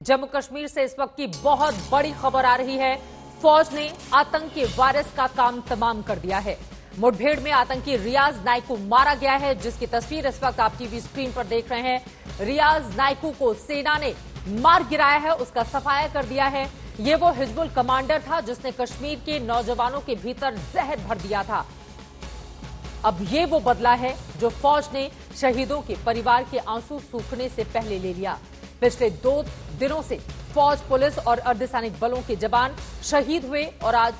जम्मू कश्मीर से इस वक्त की बहुत बड़ी खबर आ रही है। फौज ने आतंकी वायरस का काम तमाम कर दिया है। मुठभेड़ में आतंकी रियाज नाइकू मारा गया है, जिसकी तस्वीर इस वक्त आप टीवी स्क्रीन पर देख रहे हैं। रियाज नाइकू को सेना ने मार गिराया है, उसका सफाया कर दिया है। ये वो हिजबुल कमांडर था जिसने कश्मीर के नौजवानों के भीतर जहर भर दिया था। अब ये वो बदला है जो फौज ने शहीदों के परिवार के आंसू सूखने से पहले ले लिया। पिछले 2 दिनों से फौज, पुलिस और अर्धसैनिक बलों के जवान शहीद हुए और आज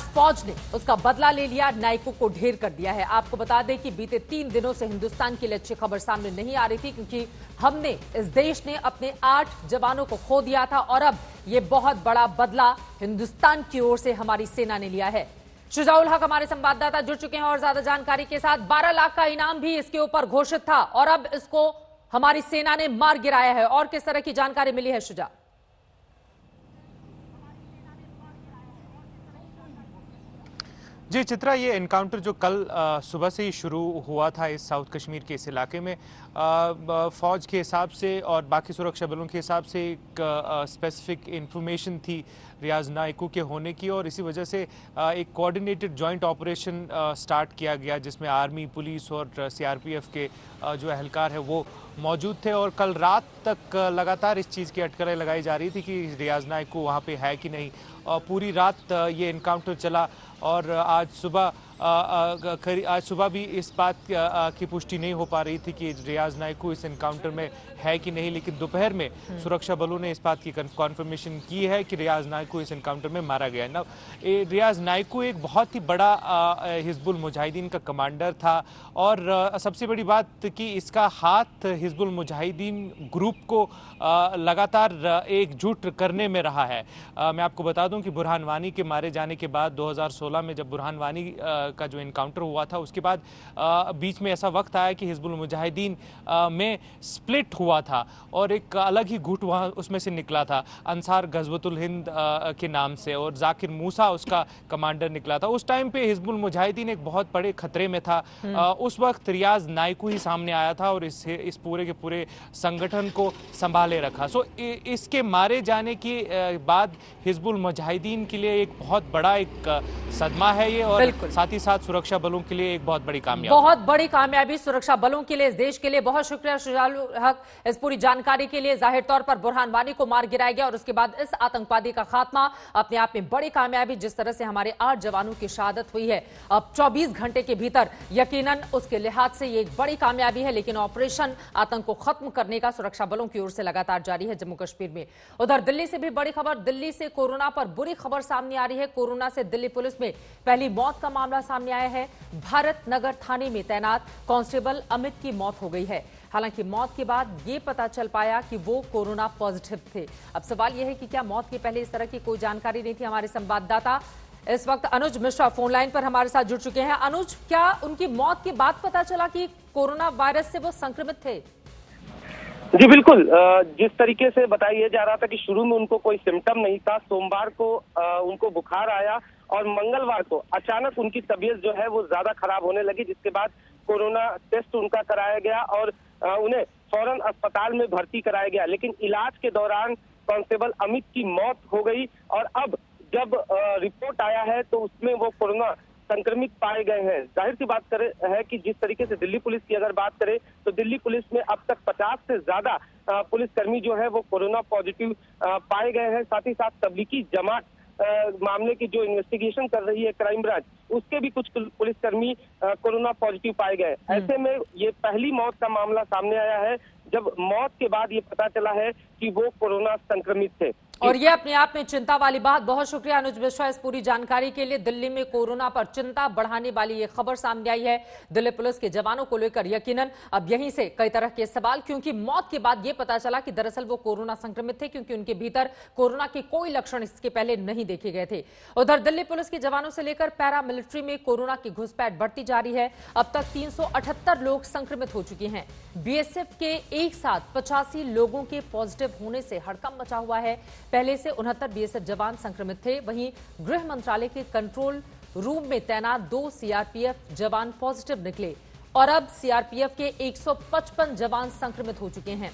फौज ने उसका बदला ले लिया, नाइकू को ढेर कर दिया है। आपको बता दें कि बीते 3 दिनों से हिंदुस्तान के लिए अच्छी खबर सामने नहीं आ रही थी, क्योंकि हमने, इस देश ने अपने 8 जवानों को खो दिया था और अब ये बहुत बड़ा बदला हिंदुस्तान की ओर से हमारी सेना ने लिया है। शुजाउल हक हमारे संवाददाता जुड़ चुके हैं और ज्यादा जानकारी के साथ। 12 लाख का इनाम भी इसके ऊपर घोषित था और अब इसको हमारी सेना ने मार गिराया है। और किस तरह की जानकारी मिली है शुजा? जी चित्रा, ये एनकाउंटर जो कल सुबह से ही शुरू हुआ था इस साउथ कश्मीर के इस इलाके में, फौज के हिसाब से और बाकी सुरक्षा बलों के हिसाब से एक स्पेसिफिक इंफॉर्मेशन थी रियाज नाइकू के होने की, और इसी वजह से एक कोऑर्डिनेटेड जॉइंट ऑपरेशन स्टार्ट किया गया, जिसमें आर्मी, पुलिस और सीआरपीएफ के जो एहलकार है वो मौजूद थे। और कल रात तक लगातार इस चीज़ की अटकलें लगाई जा रही थी कि रियाज नाइकू वहाँ पे है कि नहीं। पूरी रात ये इनकाउंटर चला और आज सुबह भी इस बात की पुष्टि नहीं हो पा रही थी कि रियाज नाइकू इस एनकाउंटर में है कि नहीं, लेकिन दोपहर में सुरक्षा बलों ने इस बात की कन्फर्मेशन की है कि रियाज नाइकू इस एनकाउंटर में मारा गया है। ना, रियाज नाइकू एक बहुत ही बड़ा हिजबुल मुजाहिदीन का कमांडर था और सबसे बड़ी बात कि इसका हाथ हिजबुल मुजाहिदीन ग्रुप को लगातार एकजुट करने में रहा है। मैं आपको बता दूं कि बुरहान वानी के मारे जाने के बाद 2016 में जब बुरहान वानी का जो इनकाउंटर हुआ था, उसके बाद बीच में ऐसा वक्त आया कि हिजबुल मुजाहिदीन में स्प्लिट हुआ था और एक अलग ही गुट वहाँ उसमें से निकला था, अंसार गज़वतुल हिंद के नाम से, और जाकिर मूसा उसका कमांडर निकला था। उस टाइम पे हिजबुल मुजाहिदीन एक बहुत बड़े खतरे में था। उस वक्त रियाज नाइकू ही सामने आया था और इस पूरे के पूरे संगठन को संभाले रखा। सो इसके मारे जाने के बाद हिजबुल मुजाहिदीन के लिए एक बहुत बड़ा एक सदमा है ये, और साथ ही साथ सुरक्षा बलों के लिए एक बहुत बड़ी कामयाबी, बहुत बड़ी कामयाबी सुरक्षा बलों के लिए, इस देश के लिए। बहुत शुक्रिया शुजाउल हक इस पूरी जानकारी के लिए। जाहिर तौर पर बुरहान वानी को मार गिराया गया और उसके बाद इस आतंकवादी का खात्मा अपने आप में बड़ी कामयाबी। जिस तरह से हमारे 8 जवानों की शहादत हुई है अब 24 घंटे के भीतर, यकीनन उसके लिहाज से ये एक बड़ी कामयाबी है। लेकिन ऑपरेशन आतंक को खत्म करने का सुरक्षा बलों की ओर से लगातार जारी है जम्मू कश्मीर में। उधर दिल्ली से भी बड़ी खबर, दिल्ली से कोरोना पर बुरी खबर सामने आ रही है। कोरोना से दिल्ली पुलिस में पहली मौत का मामला सामने आया है। भारत नगर थाने में तैनात कांस्टेबल अमित की मौत हो गई है। हालांकि मौत के बाद ये पता चल पाया कि वो कोरोना पॉजिटिव थे। अब सवाल यह है कि क्या मौत के पहले इस तरह की कोई जानकारी नहीं थी? हमारे संवाददाता इस वक्त अनुज मिश्रा फोन लाइन पर हमारे साथ जुड़ चुके हैं। अनुज, क्या उनकी मौत के बाद पता चला कि कोरोना वायरस से वो संक्रमित थे? जी बिल्कुल, जिस तरीके से बताया जा रहा था कि शुरू में उनको कोई सिम्टम नहीं था, सोमवार को उनको बुखार आया और मंगलवार को अचानक उनकी तबीयत जो है वो ज्यादा खराब होने लगी, जिसके बाद कोरोना टेस्ट उनका कराया गया और उन्हें फौरन अस्पताल में भर्ती कराया गया। लेकिन इलाज के दौरान कांस्टेबल अमित की मौत हो गई और अब जब रिपोर्ट आया है तो उसमें वो कोरोना संक्रमित पाए गए हैं। जाहिर सी बात है कि जिस तरीके से दिल्ली पुलिस की अगर बात करें तो दिल्ली पुलिस में अब तक 50 से ज्यादा पुलिसकर्मी जो है वो कोरोना पॉजिटिव पाए गए हैं। साथ ही साथ तबलीगी जमात मामले की जो इन्वेस्टिगेशन कर रही है क्राइम ब्रांच, उसके भी कुछ पुलिसकर्मी कोरोना पॉजिटिव पाए गए। ऐसे में ये पहली मौत का मामला सामने आया है जब मौत के बाद ये पता चला है कि वो कोरोना संक्रमित थे। और ये अपने आप में चिंता वाली बात। बहुत शुक्रिया अनुज मिश्रा इस पूरी जानकारी के लिए। दिल्ली में कोरोना पर चिंता बढ़ाने वाली ये खबर सामने आई है दिल्ली पुलिस के जवानों को लेकर। यकीनन अब यहीं से कई तरह के सवाल, क्योंकि मौत के बाद ये पता चला कि दरअसल वो कोरोना संक्रमित थे, क्योंकि उनके भीतर कोरोना के कोई लक्षण इसके पहले नहीं देखे गए थे। उधर दिल्ली पुलिस के जवानों से लेकर पैरा मिलिट्री में कोरोना की घुसपैठ बढ़ती जा रही है। अब तक 378 लोग संक्रमित हो चुके हैं। बीएसएफ के एक साथ 85 लोगों के पॉजिटिव होने से हड़कंप मचा हुआ है। पहले से 69 बीएसएफ जवान संक्रमित थे। वहीं गृह मंत्रालय के कंट्रोल रूम में तैनात 2 सीआरपीएफ जवान पॉजिटिव निकले और अब सीआरपीएफ के 155 जवान संक्रमित हो चुके हैं।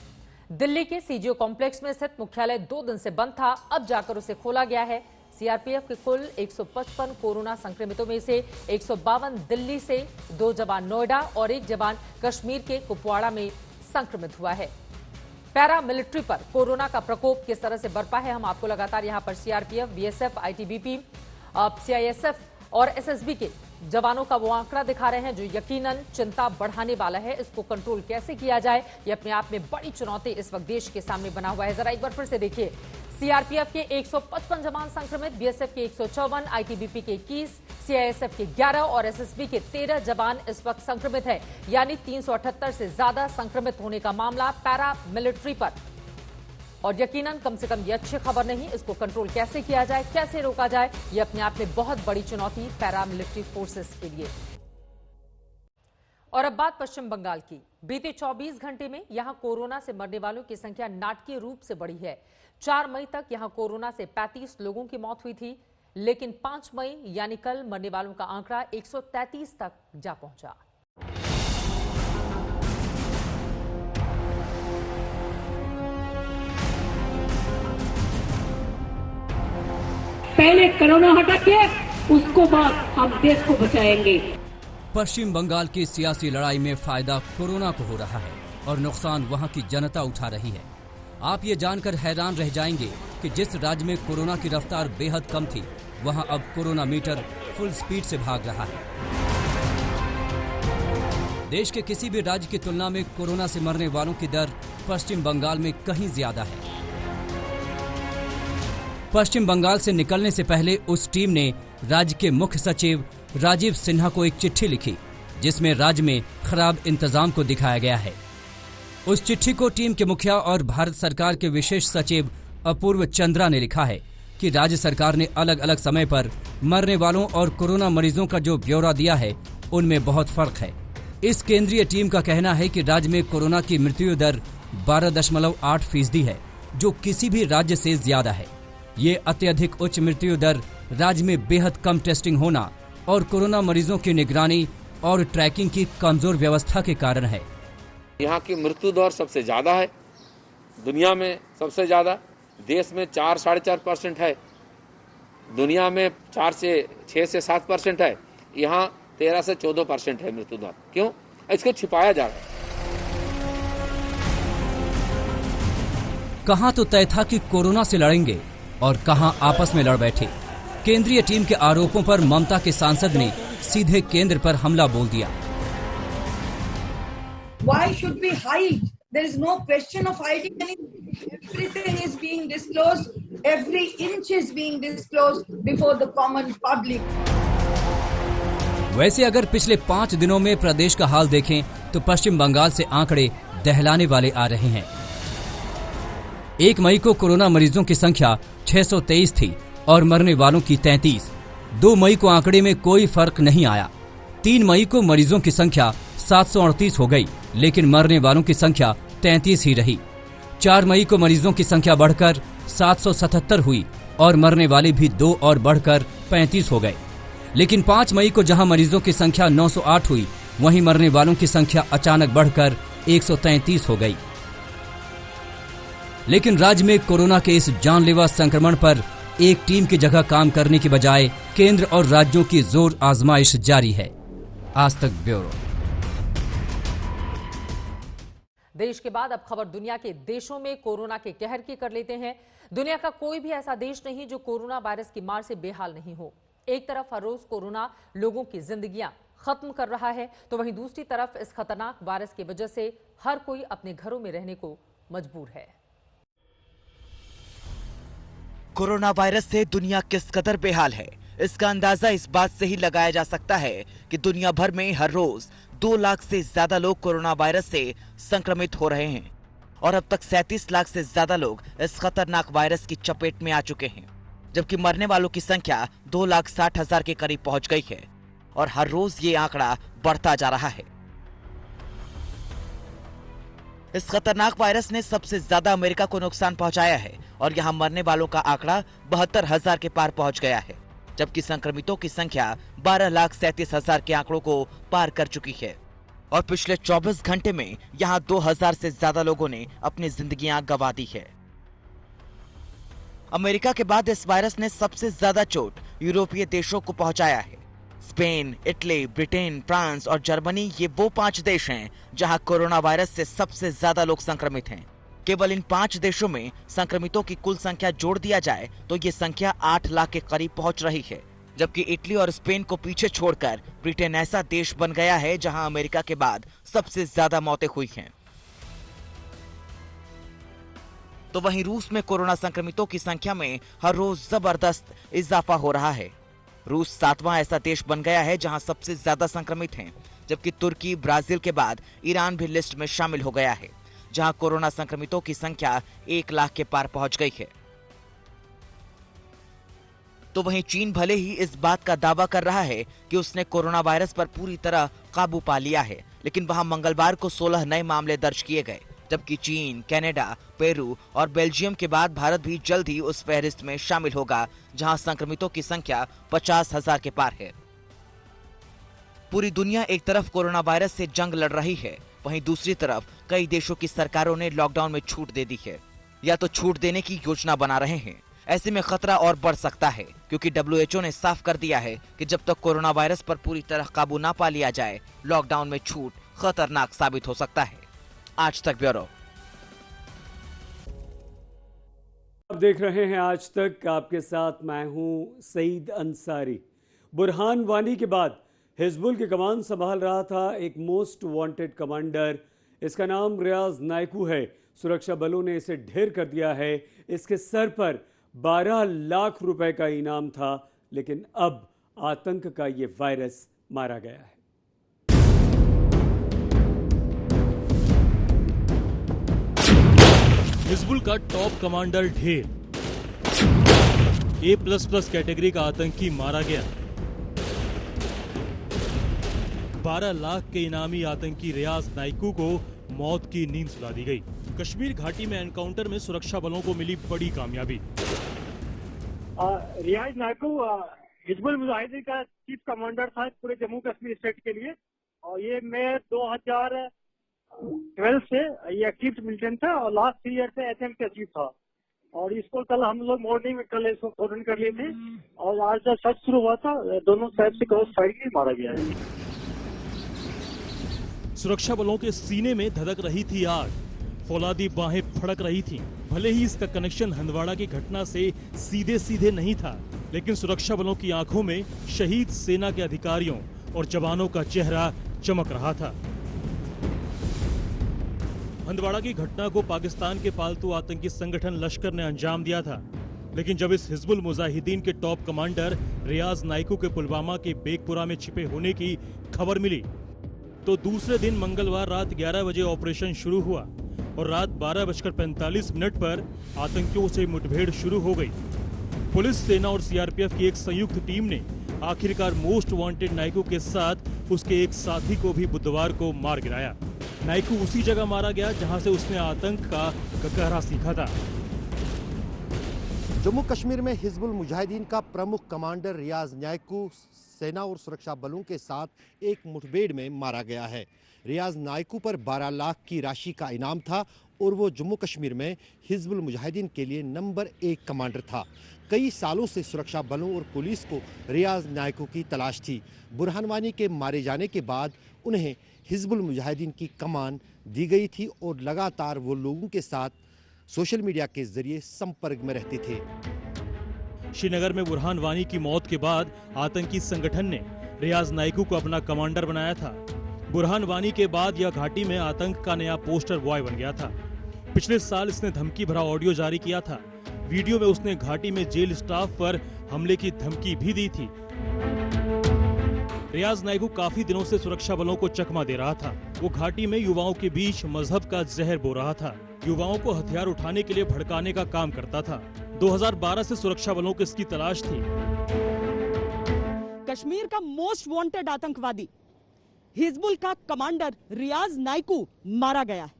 दिल्ली के सीजीओ कॉम्प्लेक्स में स्थित मुख्यालय 2 दिन से बंद था, अब जाकर उसे खोला गया है। सीआरपीएफ के कुल 155 कोरोना संक्रमितों में से 152 दिल्ली से, 2 जवान नोएडा और 1 जवान कश्मीर के कुपवाड़ा में संक्रमित हुआ है। पैरा मिलिट्री पर कोरोना का प्रकोप किस तरह से बरपा है, हम आपको लगातार यहां पर सीआरपीएफ, बीएसएफ, आईटीबीपी, सीआईएसएफ और एसएसबी के जवानों का वो आंकड़ा दिखा रहे हैं जो यकीनन चिंता बढ़ाने वाला है। इसको कंट्रोल कैसे किया जाए, ये अपने आप में बड़ी चुनौती इस वक्त देश के सामने बना हुआ है। जरा एक बार फिर से देखिए, सीआरपीएफ के 155 जवान संक्रमित, बीएसएफ के 154, आईटीबीपी के 21, सीआईएसएफ के 11 और एसएसबी के 13 जवान इस वक्त संक्रमित है, यानी 378 से ज्यादा संक्रमित होने का मामला पैरा मिलिट्री पर। और यकीनन कम से कम ये अच्छी खबर नहीं, इसको कंट्रोल कैसे किया जाए, कैसे रोका जाए, ये अपने आप में बहुत बड़ी चुनौती पैरा मिलिट्री फोर्सेस के लिए। और अब बात पश्चिम बंगाल की। बीते 24 घंटे में यहां कोरोना से मरने वालों की संख्या नाटकीय रूप से बढ़ी है। 4 मई तक यहां कोरोना से 35 लोगों की मौत हुई थी, लेकिन 5 मई यानी कल मरने वालों का आंकड़ा 133 तक जा पहुंचा। पहले कोरोना हटा के उसको बाद हम देश को बचाएंगे। पश्चिम बंगाल की सियासी लड़ाई में फायदा कोरोना को हो रहा है और नुकसान वहां की जनता उठा रही है। आप ये जानकर हैरान रह जाएंगे कि जिस राज्य में कोरोना की रफ्तार बेहद कम थी, वहां अब कोरोना मीटर फुल स्पीड से भाग रहा है। देश के किसी भी राज्य की तुलना में कोरोना से मरने वालों की दर पश्चिम बंगाल में कहीं ज्यादा है। पश्चिम बंगाल से निकलने से पहले उस टीम ने राज्य के मुख्य सचिव राजीव सिन्हा को एक चिट्ठी लिखी, जिसमें राज्य में खराब इंतजाम को दिखाया गया है। उस चिट्ठी को टीम के मुखिया और भारत सरकार के विशेष सचिव अपूर्व चंद्रा ने लिखा है कि राज्य सरकार ने अलग अलग समय पर मरने वालों और कोरोना मरीजों का जो ब्यौरा दिया है, उनमें बहुत फर्क है। इस केंद्रीय टीम का कहना है कि राज्य में कोरोना की मृत्यु दर 12.8% है, जो किसी भी राज्य से ज्यादा है। ये अत्यधिक उच्च मृत्यु दर राज्य में बेहद कम टेस्टिंग होना और कोरोना मरीजों की निगरानी और ट्रैकिंग की कमजोर व्यवस्था के कारण है। यहाँ की मृत्यु दर सबसे ज्यादा है, दुनिया में सबसे ज्यादा। देश में 4-4.5% है, दुनिया में 6 से 7% है, यहाँ 13 से 14% है मृत्यु दर। क्यों? इसको छिपाया जा रहा है। कहाँ तो तय था कि कोरोना से लड़ेंगे और कहाँ आपस में लड़ बैठे। केंद्रीय टीम के आरोपों पर ममता के सांसद ने सीधे केंद्र पर हमला बोल दिया। Why should we hide? There is no question of hiding anything. Everything is being disclosed. Every inch is being disclosed before the common public. वैसे अगर पिछले 5 दिनों में प्रदेश का हाल देखें तो पश्चिम बंगाल से आंकड़े दहलाने वाले आ रहे हैं। 1 मई को कोरोना मरीजों की संख्या 623 थी और मरने वालों की 33। 2 मई को आंकड़े में कोई फर्क नहीं आया। 3 मई को मरीजों की संख्या 738 हो गई, लेकिन मरने वालों की संख्या 33 ही रही। 4 मई को मरीजों की संख्या बढ़कर 777 हुई और मरने वाले भी 2 और बढ़कर 35 हो गए। लेकिन 5 मई को जहां मरीजों की संख्या 908 हुई, वहीं मरने वालों की संख्या अचानक बढ़कर 133 हो गई। लेकिन राज्य में कोरोना के इस जानलेवा संक्रमण पर एक टीम की जगह काम करने की बजाय केंद्र और राज्यों की जोर आजमाइश जारी है। आज तक ब्यूरो। देश के बाद अब खबर दुनिया के देशों में कोरोना के कहर की कर लेते हैं। दुनिया का कोई भी ऐसा देश नहीं जो कोरोना वायरस की मार से बेहाल नहीं हो। एक तरफ हर रोज कोरोना लोगों की जिंदगियां खत्म कर रहा है, तो वहीं दूसरी तरफ इस खतरनाक वायरस की वजह से हर कोई अपने घरों में रहने को मजबूर है। कोरोना वायरस से दुनिया किस कदर बेहाल है, इसका अंदाजा इस बात से ही लगाया जा सकता है कि दुनिया भर में हर रोज 2 लाख से ज्यादा लोग कोरोना वायरस से संक्रमित हो रहे हैं और अब तक 37 लाख से ज्यादा लोग इस खतरनाक वायरस की चपेट में आ चुके हैं, जबकि मरने वालों की संख्या 2,60,000 के करीब पहुंच गई है और हर रोज ये आंकड़ा बढ़ता जा रहा है। इस खतरनाक वायरस ने सबसे ज्यादा अमेरिका को नुकसान पहुंचाया है और यहां मरने वालों का आंकड़ा 72,000 के पार पहुंच गया है, जबकि संक्रमितों की संख्या 12,37,000 के आंकड़ों को पार कर चुकी है। और पिछले 24 घंटे में यहां 2000 से ज्यादा लोगों ने अपनी जिंदगियां गंवा दी है। अमेरिका के बाद इस वायरस ने सबसे ज्यादा चोट यूरोपीय देशों को पहुंचाया है। स्पेन, इटली, ब्रिटेन, फ्रांस और जर्मनी ये वो 5 देश हैं जहां कोरोना वायरस से सबसे ज्यादा लोग संक्रमित हैं। केवल इन 5 देशों में संक्रमितों की कुल संख्या जोड़ दिया जाए तो ये संख्या 8 लाख के करीब पहुंच रही है, जबकि इटली और स्पेन को पीछे छोड़कर ब्रिटेन ऐसा देश बन गया है जहां अमेरिका के बाद सबसे ज्यादा मौतें हुई हैं। तो वहीं रूस में कोरोना संक्रमितों की संख्या में हर रोज जबरदस्त इजाफा हो रहा है। रूस 7वां ऐसा देश बन गया है जहां सबसे ज्यादा संक्रमित हैं, जबकि तुर्की, ब्राजील के बाद ईरान भी लिस्ट में शामिल हो गया है, जहां कोरोना संक्रमितों की संख्या 1 लाख के पार पहुंच गई है। तो वहीं चीन भले ही इस बात का दावा कर रहा है कि उसने कोरोना वायरस पर पूरी तरह काबू पा लिया है, लेकिन वहां मंगलवार को 16 नए मामले दर्ज किए गए, जबकि चीन, कनाडा, पेरू और बेल्जियम के बाद भारत भी जल्द ही उस फहरिस्त में शामिल होगा जहां संक्रमितों की संख्या 50,000 के पार है। पूरी दुनिया एक तरफ कोरोना वायरस से जंग लड़ रही है, वहीं दूसरी तरफ कई देशों की सरकारों ने लॉकडाउन में छूट दे दी है या तो छूट देने की योजना बना रहे हैं। ऐसे में खतरा और बढ़ सकता है, क्योंकि WHO ने साफ कर दिया है कि जब तक कोरोना वायरस पर पूरी तरह काबू ना पा लिया जाए, लॉकडाउन में छूट खतरनाक साबित हो सकता है। आज तक ब्यूरो। आप देख रहे हैं आज तक, आपके साथ मैं हूं सईद अंसारी। बुरहान वानी के बाद हिजबुल की कमान संभाल रहा था एक मोस्ट वांटेड कमांडर। इसका नाम रियाज नायकू है। सुरक्षा बलों ने इसे ढेर कर दिया है। इसके सर पर 12 लाख रुपए का इनाम था, लेकिन अब आतंक का ये वायरस मारा गया है। हिजबुल का टॉप कमांडर ढेर, A++ कैटेगरी का आतंकी मारा गया। 12 लाख के इनामी आतंकी रियाज नायकू को मौत की नींद सुला दी गई। कश्मीर घाटी में एनकाउंटर में सुरक्षा बलों को मिली बड़ी कामयाबी। रियाज नायकू हिजबुल मुजाहिदीन का चीफ कमांडर था पूरे जम्मू कश्मीर स्टेट के लिए, और ये मई 2012 से ये एक्टिव मिलिटेंट था और लास्ट 3 ईयर से HM का चीफ था। और इसको कल हम लोग मॉर्निंग में कल इसको फोन कर लिए थे, और आज जब सर्च शुरू हुआ था दोनों साइड से क्रॉस फायर की मारा गया है। सुरक्षा बलों के सीने में धधक रही थी आग, फौलादी बाहें फड़क रही थीं। भले ही इसका कनेक्शन हंदवाड़ा की घटना से सीधे सीधे नहीं था, लेकिन सुरक्षा बलों की आंखों में शहीद सेना के अधिकारियों और जवानों का चेहरा चमक रहा था। हंदवाड़ा की घटना को पाकिस्तान के पालतू आतंकी संगठन लश्कर ने अंजाम दिया था, लेकिन जब इस हिजबुल मुजाहिदीन के टॉप कमांडर रियाज नायकू के पुलवामा के बेगपुरा में छिपे होने की खबर मिली, तो दूसरे दिन मंगलवार रात 11 बजे ऑपरेशन शुरू हुआ और रात 12:45 पर आतंकियों से मुठभेड़ शुरू हो गई। पुलिस, सेना और CRPF की एक संयुक्त टीम ने आखिरकार मोस्ट वांटेड नायकू के साथ उसके एक साथी को भी बुधवार को मार गिराया। नायकू उसी जगह मारा गया जहां से उसने आतंक का गहरा सीखा था। जम्मू कश्मीर में हिजबुल मुजाहिदीन का प्रमुख कमांडर रियाज नायकू सेना और सुरक्षा बलों के साथ एक मुठभेड़ में मारा गया है। रियाज नायकू पर 12 लाख की राशि का इनाम था और वो जम्मू कश्मीर में हिजबुल मुजाहिदीन के लिए नंबर 1 कमांडर था। कई सालों से सुरक्षा बलों और पुलिस को रियाज नायकू की तलाश थी। बुरहान वानी के मारे जाने के बाद उन्हें हिजबुल मुजाहिदीन की कमान दी गई थी और लगातार वो लोगों के साथ सोशल मीडिया के जरिए संपर्क में रहते थे। श्रीनगर में बुरहान वानी की मौत के बाद आतंकी संगठन ने रियाज नायकू को अपना कमांडर बनाया था। बुरहान वानी के बाद यह घाटी में आतंक का नया पोस्टर बॉय बन गया था। पिछले साल इसने धमकी भरा ऑडियो जारी किया था। वीडियो में उसने घाटी में जेल स्टाफ पर हमले की धमकी भी दी थी। रियाज नायकू काफी दिनों से सुरक्षा बलों को चकमा दे रहा था। वो घाटी में युवाओं के बीच मजहब का जहर बो रहा था। युवाओं को हथियार उठाने के लिए भड़काने का काम करता था। 2012 से सुरक्षा बलों को इसकी तलाश थी। कश्मीर का मोस्ट वांटेड आतंकवादी हिजबुल का कमांडर रियाज नायकू मारा गया है।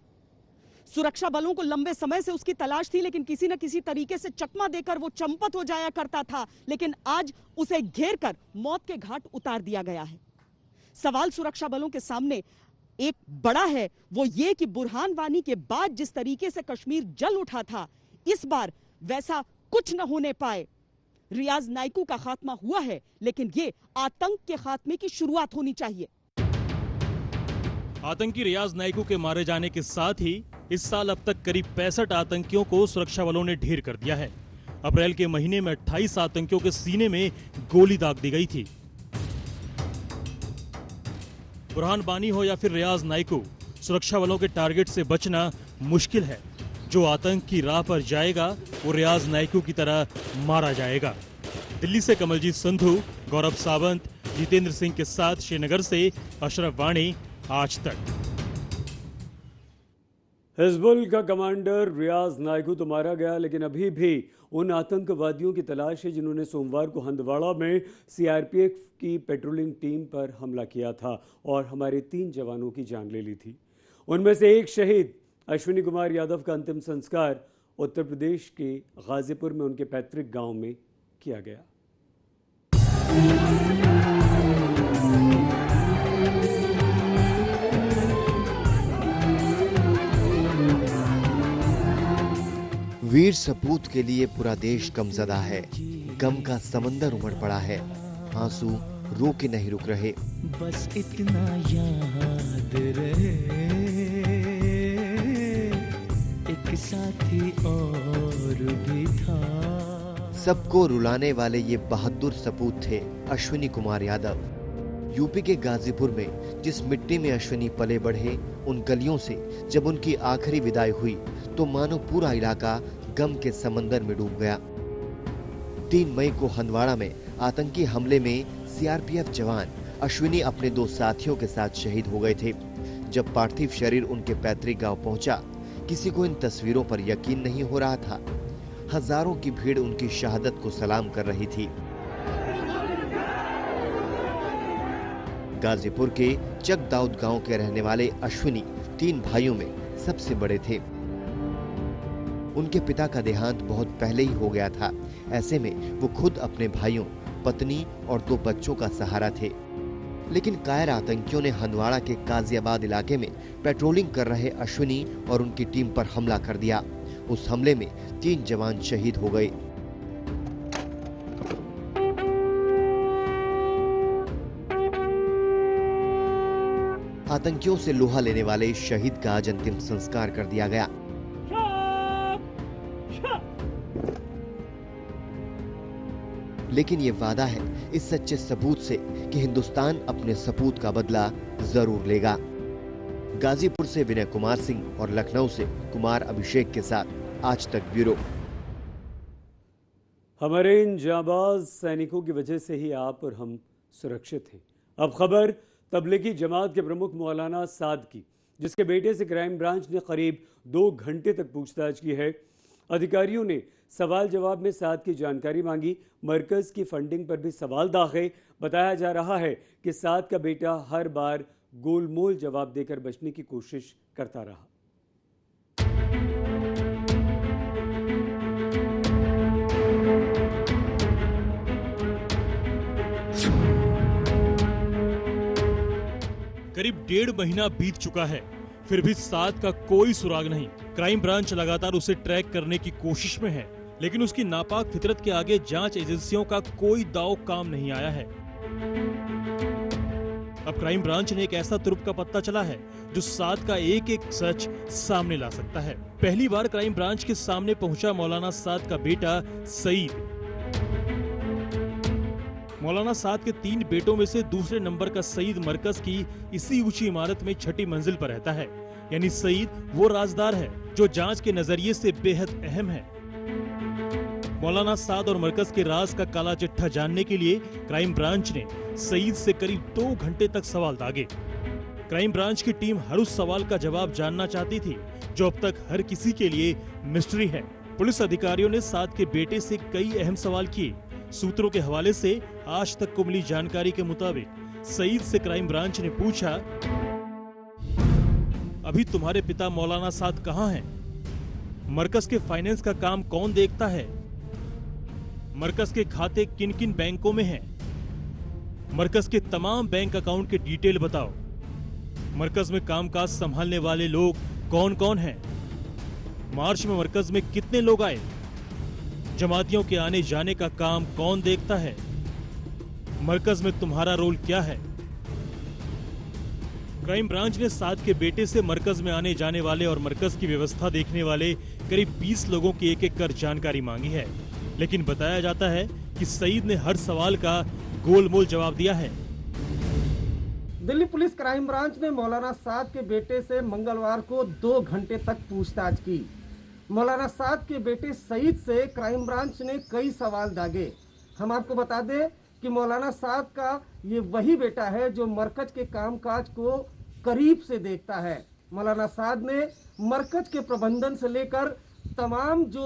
सुरक्षा बलों को लंबे समय से उसकी तलाश थी, लेकिन किसी न किसी तरीके से चकमा देकर वो चंपत हो जाया करता था। लेकिन आज उसे घेर कर मौत के घाट उतार दिया गया है। सवाल सुरक्षा बलों के सामने एक बड़ा है वो ये कि बुरहान वानी के बाद जिस तरीके से कश्मीर जल उठा था, इस बार वैसा कुछ न होने पाए। रियाज नाइकू का खात्मा हुआ है, लेकिन ये आतंक के खात्मे की शुरुआत होनी चाहिए। आतंकी रियाज नाइकू के मारे जाने के साथ ही इस साल अब तक करीब 65 आतंकियों को सुरक्षा बलों ने ढेर कर दिया है। अप्रैल के महीने में 28 आतंकियों के सीने में गोली दाग दी गई थी। बुरहान वानी हो या फिर रियाज नाइकू, सुरक्षा बलों के टारगेट से बचना मुश्किल है। जो आतंक की राह पर जाएगा वो रियाज नाइकू की तरह मारा जाएगा। दिल्ली से कमलजीत संधू, गौरव सावंत, जितेंद्र सिंह के साथ श्रीनगर से अशरफ वाणी, आज तक। हिजबुल का कमांडर रियाज नाइकू तो मारा गया, लेकिन अभी भी उन आतंकवादियों की तलाश है जिन्होंने सोमवार को हंदवाड़ा में सीआरपीएफ की पेट्रोलिंग टीम पर हमला किया था और हमारे 3 जवानों की जान ले ली थी। उनमें से एक शहीद अश्विनी कुमार यादव का अंतिम संस्कार उत्तर प्रदेश के गाजीपुर में उनके पैतृक गांव में किया गया। वीर सपूत के लिए पूरा देश गमज़दा है। गम का समंदर उमड़ पड़ा है, आंसू रो के नहीं रुक रहे। बस इतना याद रहे, एक साथी और भी था। सबको रुलाने वाले ये बहादुर सपूत थे अश्विनी कुमार यादव। यूपी के गाजीपुर में जिस मिट्टी में अश्विनी पले बढ़े, उन गलियों से जब उनकी आखिरी विदाई हुई तो मानो पूरा इलाका गम के समंदर में डूब गया। 3 मई को हंदवाड़ा में आतंकी हमले में सीआरपीएफ जवान अश्विनी अपने 2 साथियों के साथ शहीद हो गए थे। जब पार्थिव शरीर उनके पैतृक गांव पहुंचा, किसी को इन तस्वीरों पर यकीन नहीं हो रहा था। हजारों की भीड़ उनकी शहादत को सलाम कर रही थी। गाजीपुर के चकदाऊद गांव के रहने वाले अश्विनी 3 भाइयों में सबसे बड़े थे। उनके पिता का देहांत बहुत पहले ही हो गया था। ऐसे में वो खुद अपने भाइयों, पत्नी और 2 बच्चों का सहारा थे। लेकिन कायर आतंकियों ने हंदवाड़ा के काजियाबाद इलाके में पेट्रोलिंग कर रहे अश्विनी और उनकी टीम पर हमला कर दिया। उस हमले में 3 जवान शहीद हो गए। आतंकियों से लोहा लेने वाले इस शहीद का आज अंतिम संस्कार कर दिया गया। लेकिन ये वादा है इस सच्चे सबूत से कि हिंदुस्तान अपने सपूत का बदला जरूर लेगा। गाजीपुर से विनय कुमार सिंह और लखनऊ से कुमार अभिषेक के साथ आज तक ब्यूरो। हमारे इन जाबाज सैनिकों की वजह से ही आप और हम सुरक्षित हैं। अब खबर तबलीगी जमात के प्रमुख मौलाना साद की, जिसके बेटे से क्राइम ब्रांच ने करीब 2 घंटे तक पूछताछ की है। अधिकारियों ने सवाल जवाब में साद की जानकारी मांगी। मरकज की फंडिंग पर भी सवाल दाखे। बताया जा रहा है कि साद का बेटा हर बार गोलमोल जवाब देकर बचने की कोशिश करता रहा। करीब 1.5 महीना बीत चुका है, फिर भी साद का कोई सुराग नहीं। क्राइम ब्रांच लगातार उसे ट्रैक करने की कोशिश में है, लेकिन उसकी नापाक फितरत के आगे जांच एजेंसियों का कोई दांव काम नहीं आया है। अब क्राइम ब्रांच ने एक ऐसा तुर्क का पत्ता चला है जो साद का एक एक सच सामने ला सकता है। पहली बार क्राइम ब्रांच के सामने पहुंचा मौलाना साद का बेटा सईद। मौलाना साद के 3 बेटों में से दूसरे नंबर का सईद मरकज की इसी ऊंची इमारत में 6ठी मंजिल पर रहता है। यानी सईद वो राजदार है जो जांच के नजरिए से बेहद अहम है। मौलाना साद और मरकज के राज का काला चिट्ठा जानने के लिए क्राइम ब्रांच ने सईद से करीब 2 घंटे तक सवाल दागे। क्राइम ब्रांच की टीम हर उस सवाल का जवाब जानना चाहती थी जो अब तक हर किसी के लिए मिस्ट्री है। पुलिस अधिकारियों ने साद के बेटे से कई अहम सवाल किए। सूत्रों के हवाले से आज तक को मिली जानकारी के मुताबिक सईद से क्राइम ब्रांच ने पूछा, अभी तुम्हारे पिता मौलाना साद कहाँ हैं? मरकज के फाइनेंस का काम कौन देखता है? मरकज के खाते किन किन बैंकों में हैं? मरकज के तमाम बैंक अकाउंट के डिटेल बताओ। मरकज में कामकाज संभालने वाले लोग कौन कौन हैं? मार्च में मरकज में कितने लोग आए? जमातियों के आने जाने का काम कौन देखता है? मरकज में तुम्हारा रोल क्या है? क्राइम ब्रांच ने साद के बेटे से मरकज में आने जाने वाले और मरकज की व्यवस्था देखने वाले करीब 20 लोगों की एक एक कर जानकारी मांगी है, लेकिन बताया जाता है कि सईद ने हर सवाल का गोलमोल जवाब दिया है। दिल्ली पुलिस क्राइम ब्रांच ने मौलाना साद के बेटे से मंगलवार को 2 घंटे तक पूछताछ की। मौलाना साद के बेटे सईद से क्राइम ब्रांच ने कई सवाल दागे। हम आपको बता दें कि मौलाना साद का ये वही बेटा है जो मरकज के कामकाज को करीब से देखता है। मौलाना साद ने मरकज के प्रबंधन से लेकर तमाम जो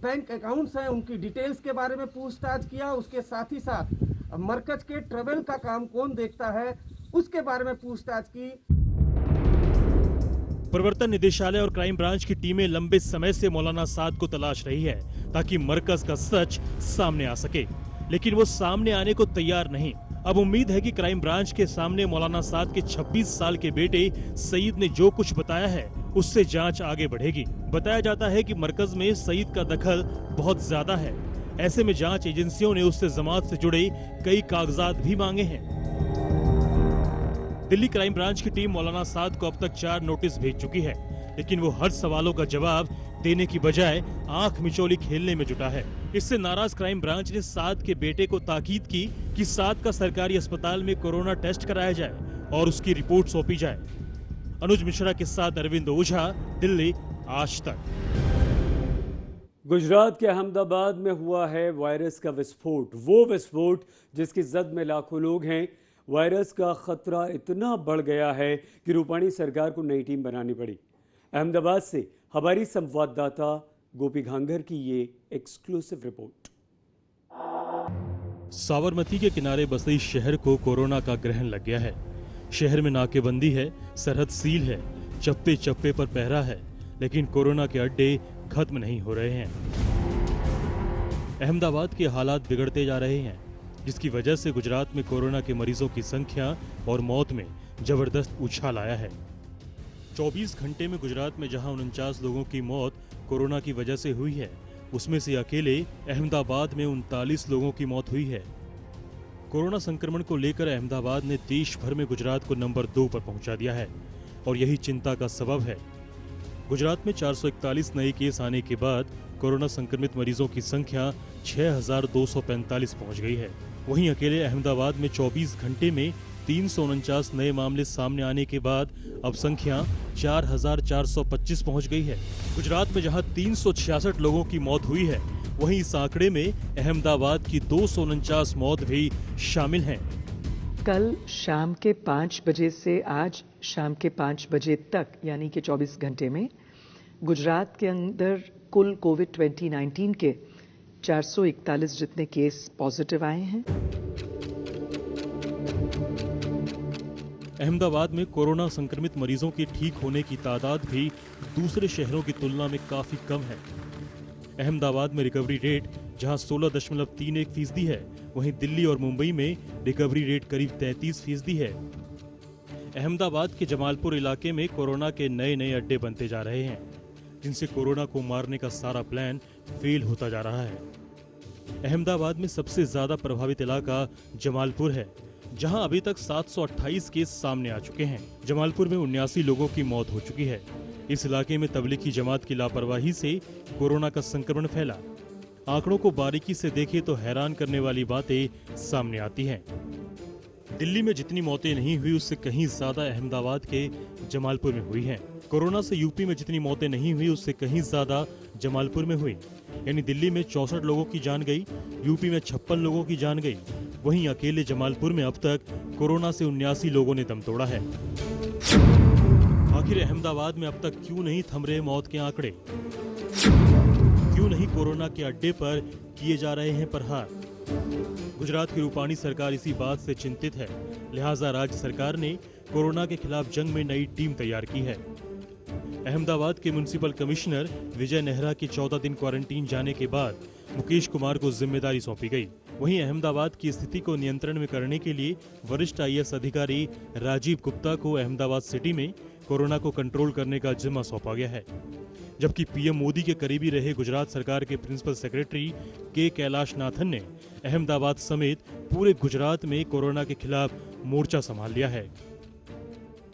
बैंक अकाउंट्स हैं उनकी डिटेल्स के बारे में पूछताछ किया। उसके साथ ही साथ मरकज के ट्रेवल का काम कौन देखता है उसके बारे में पूछताछ की। प्रवर्तन निदेशालय और क्राइम ब्रांच की टीमें लंबे समय से मौलाना साद को तलाश रही है ताकि मरकज का सच सामने आ सके, लेकिन वो सामने आने को तैयार नहीं। अब उम्मीद है कि क्राइम ब्रांच के सामने मौलाना साद के 26 साल के बेटे सईद ने जो कुछ बताया है उससे जांच आगे बढ़ेगी। बताया जाता है कि मरकज में सईद का दखल बहुत ज्यादा है। ऐसे में जांच एजेंसियों ने उससे जमात से जुड़े कई कागजात भी मांगे हैं। दिल्ली क्राइम ब्रांच की टीम मौलाना साद को अब तक 4 नोटिस भेज चुकी है, लेकिन वो हर सवालों का जवाब देने की बजाय आंख मिचौली खेलने में जुटा है। इससे नाराज क्राइम ब्रांच ने साद के बेटे को ताकीद की कि साद का सरकारी अस्पताल में कोरोना टेस्ट कराया जाए और उसकी रिपोर्ट सौंपी जाए। अनुज मिश्रा के साथ अरविंद ओझा, दिल्ली, आज तक। गुजरात के अहमदाबाद में हुआ है वायरस का विस्फोट, वो विस्फोट जिसकी जद में लाखों लोग हैं। वायरस का खतरा इतना बढ़ गया है कि रूपाणी सरकार को नई टीम बनानी पड़ी। अहमदाबाद से हमारी संवाददाता गोपी घांगर की ये एक्सक्लूसिव रिपोर्ट। साबरमती के किनारे बसे इस शहर को कोरोना का ग्रहण लग गया है। शहर में नाकेबंदी है, सरहद सील है, चप्पे चप्पे पर पहरा है, लेकिन कोरोना के अड्डे खत्म नहीं हो रहे हैं। अहमदाबाद के हालात बिगड़ते जा रहे हैं, जिसकी वजह से गुजरात में कोरोना के मरीजों की संख्या और मौत में जबरदस्त उछाल आया है। 24 घंटे में गुजरात में जहां 49 लोगों की मौत कोरोना की वजह से हुई है, उसमें से अकेले अहमदाबाद में 39 लोगों की मौत हुई है। कोरोना संक्रमण को लेकर अहमदाबाद ने देश भर में गुजरात को नंबर 2 पर पहुंचा दिया है और यही चिंता का सबब है। गुजरात में 441 नए केस आने के बाद कोरोना संक्रमित मरीजों की संख्या 6,245 पहुंच गई है। वहीं अकेले अहमदाबाद में 24 घंटे में 349 नए मामले सामने आने के बाद अब संख्या 4,425 पहुंच गई है। गुजरात में जहां 366 लोगों की मौत हुई है, वहीं इस आंकड़े में अहमदाबाद की 249 मौत भी शामिल हैं। कल शाम के 5 बजे से आज शाम के 5 बजे तक यानी कि 24 घंटे में गुजरात के अंदर कुल कोविड 2019 के 441 जितने केस पॉजिटिव आए हैं। अहमदाबाद में कोरोना संक्रमित मरीजों के ठीक होने की तादाद भी दूसरे शहरों की तुलना में काफी कम है। अहमदाबाद में रिकवरी रेट जहां 16.31% है, वहीं दिल्ली और मुंबई में रिकवरी रेट करीब 33% है। अहमदाबाद के जमालपुर इलाके में कोरोना के नए नए अड्डे बनते जा रहे हैं, जिनसे कोरोना को मारने का सारा प्लान फेल होता जा रहा है। अहमदाबाद में सबसे ज्यादा प्रभावित इलाका जमालपुर है, जहां अभी तक 728 केस सामने आ चुके हैं। जमालपुर में 79 लोगों की मौत हो चुकी है। इस इलाके में तबलीगी जमात की लापरवाही से कोरोना का संक्रमण फैला। आंकड़ों को बारीकी से देखें तो हैरान करने वाली बातें सामने आती हैं। दिल्ली में जितनी मौतें नहीं हुई उससे कहीं ज्यादा अहमदाबाद के जमालपुर में हुई हैं। कोरोना से यूपी में जितनी मौतें नहीं हुई उससे कहीं ज्यादा जमालपुर में हुई। यानी दिल्ली में 64 लोगों की जान गई, यूपी में 56 लोगों की जान गई। वहीं अकेले जमालपुर में अब तक कोरोना से 79 लोगों ने दम तोड़ा है। आखिर अहमदाबाद में अब तक क्यों नहीं थम रहे मौत के आंकड़े? क्यों नहीं कोरोना के अड्डे पर किए जा रहे हैं प्रहार? गुजरात की रूपाणी सरकार इसी बात से चिंतित है, लिहाजा राज्य सरकार ने कोरोना के खिलाफ जंग में नई टीम तैयार की है। अहमदाबाद के म्युनिसिपल कमिश्नर विजय नेहरा के 14 दिन क्वारंटीन जाने के बाद मुकेश कुमार को जिम्मेदारी सौंपी गई। वहीं अहमदाबाद की स्थिति को नियंत्रण में करने के लिए वरिष्ठ IAS अधिकारी राजीव गुप्ता को अहमदाबाद सिटी में कोरोना को कंट्रोल करने का जिम्मा सौंपा गया है, जबकि PM मोदी के करीबी रहे गुजरात सरकार के प्रिंसिपल सेक्रेटरी के कैलाशनाथन ने अहमदाबाद समेत पूरे गुजरात में कोरोना के खिलाफ मोर्चा संभाल लिया है।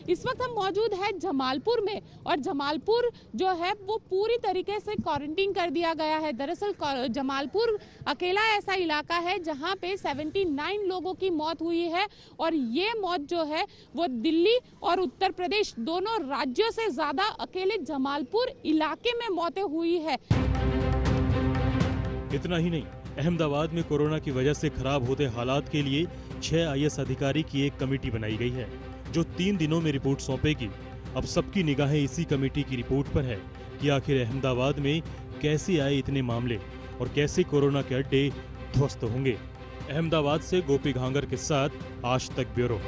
इस वक्त हम मौजूद है जमालपुर में और जमालपुर जो है वो पूरी तरीके से क्वारंटीन कर दिया गया है। दरअसल जमालपुर अकेला ऐसा इलाका है जहां पे 79 लोगों की मौत हुई है और ये मौत जो है वो दिल्ली और उत्तर प्रदेश दोनों राज्यों से ज्यादा अकेले जमालपुर इलाके में मौतें हुई है। इतना ही नहीं, अहमदाबाद में कोरोना की वजह से खराब होते हालात के लिए 6 IAS अधिकारी की एक कमेटी बनाई गई है जो 3 दिनों में रिपोर्ट सौंपेगी। अब सबकी निगाहें इसी कमेटी की रिपोर्ट पर है कि आखिर अहमदाबाद में कैसे आए इतने मामले और कैसे कोरोना के अड्डे ध्वस्त होंगे। अहमदाबाद से गोपी घांगर के साथ आज तक ब्यूरो।